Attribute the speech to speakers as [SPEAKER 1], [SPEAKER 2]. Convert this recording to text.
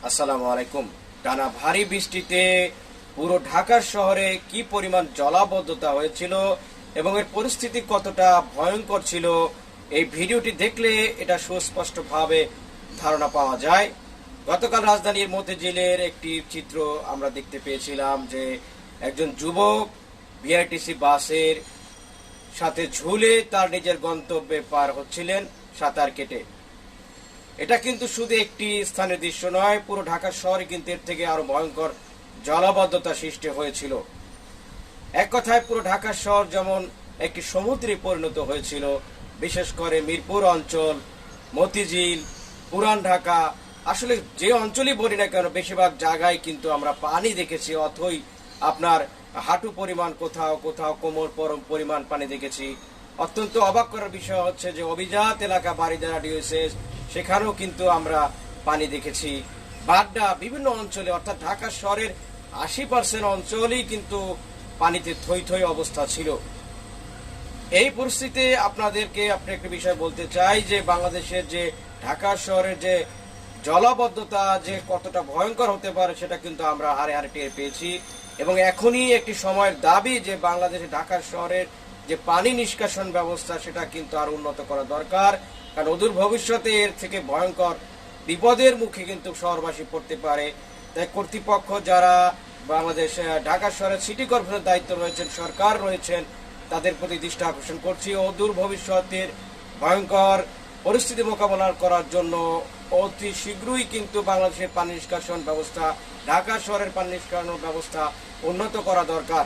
[SPEAKER 1] আসসালামু আলাইকুম। টানা ভারী বৃষ্টিতে পুরো ঢাকা শহরে কি পরিমাণ জলাবদ্ধতা হয়েছিল এবং এর পরিস্থিতি কতটা ভয়ঙ্কর ছিল, এই ভিডিওটি দেখলে এটা সুস্পষ্টভাবে ধারণা পাওয়া যায়। গতকাল রাজধানীর মতিঝিলের একটি চিত্র আমরা দেখতে পেয়েছিলাম যে একজন যুবক বিআরটিসি বাসের সাথে ঝুলে তার নিজের গন্তব্যে পার হচ্ছিলেন সাঁতার কেটে। এটা কিন্তু শুধু একটি স্থানের দৃশ্য নয়, পুরো ঢাকা শহরে কিন্তু এর থেকে আরো ভয়ঙ্কর জলাবদ্ধতা সৃষ্টি হয়েছিল। এক কথায় পুরো ঢাকা শহর যেমন একটি সমুদ্রে পরিণত হয়েছিল। বিশেষ করে মিরপুর অঞ্চল, মতিঝিল, পুরান ঢাকা, আসলে যে অঞ্চলই বলি না কেন বেশিরভাগ জায়গায় কিন্তু আমরা পানি দেখেছি। অথই আপনার হাঁটু পরিমাণ, কোথাও কোথাও কোমর পরিমাণ পানি দেখেছি। অত্যন্ত অবাক করার বিষয় হচ্ছে যে অভিজাত এলাকা বারিধারা ডিওএসএস, সেখানেও কিন্তু আমরা পানি দেখেছি। বাড্ডা, বিভিন্ন অঞ্চলে অর্থাৎ ঢাকা শহরের 80% অঞ্চলই কিন্তু পানিতে থই থই অবস্থা ছিল। এই পরিস্থিতিতে আপনাদেরকে একটা বিষয় বলতে চাই যে বাংলাদেশের যে ঢাকা শহরের যে জলাবদ্ধতা যে কতটা ভয়ঙ্কর হতে পারে সেটা কিন্তু আমরা হারে হারে টের পেয়েছি। এবং এখনই একটি সময়ের দাবি যে বাংলাদেশে ঢাকা শহরের যে পানি নিষ্কাশন ব্যবস্থা সেটা কিন্তু আর উন্নত করা দরকার। কারণ অদূর ভবিষ্যতে এর থেকে ভয়ঙ্কর বিপদের মুখে কিন্তু শহরবাসী পড়তে পারে। তাই কর্তৃপক্ষ যারা বাংলাদেশ ঢাকা শহরের সিটি কর্পোরেশনের দায়িত্ব রয়েছেন, সরকার রয়েছেন, তাদের প্রতি দৃষ্টি আকর্ষণ করছি। অদূর ভবিষ্যতের ভয়ঙ্কর পরিস্থিতি মোকাবেলা করার জন্য অতি শীঘ্রই কিন্তু বাংলাদেশের পানি নিষ্কাশন ব্যবস্থা, ঢাকা শহরের পানি নিষ্কাশন ব্যবস্থা উন্নত করা দরকার।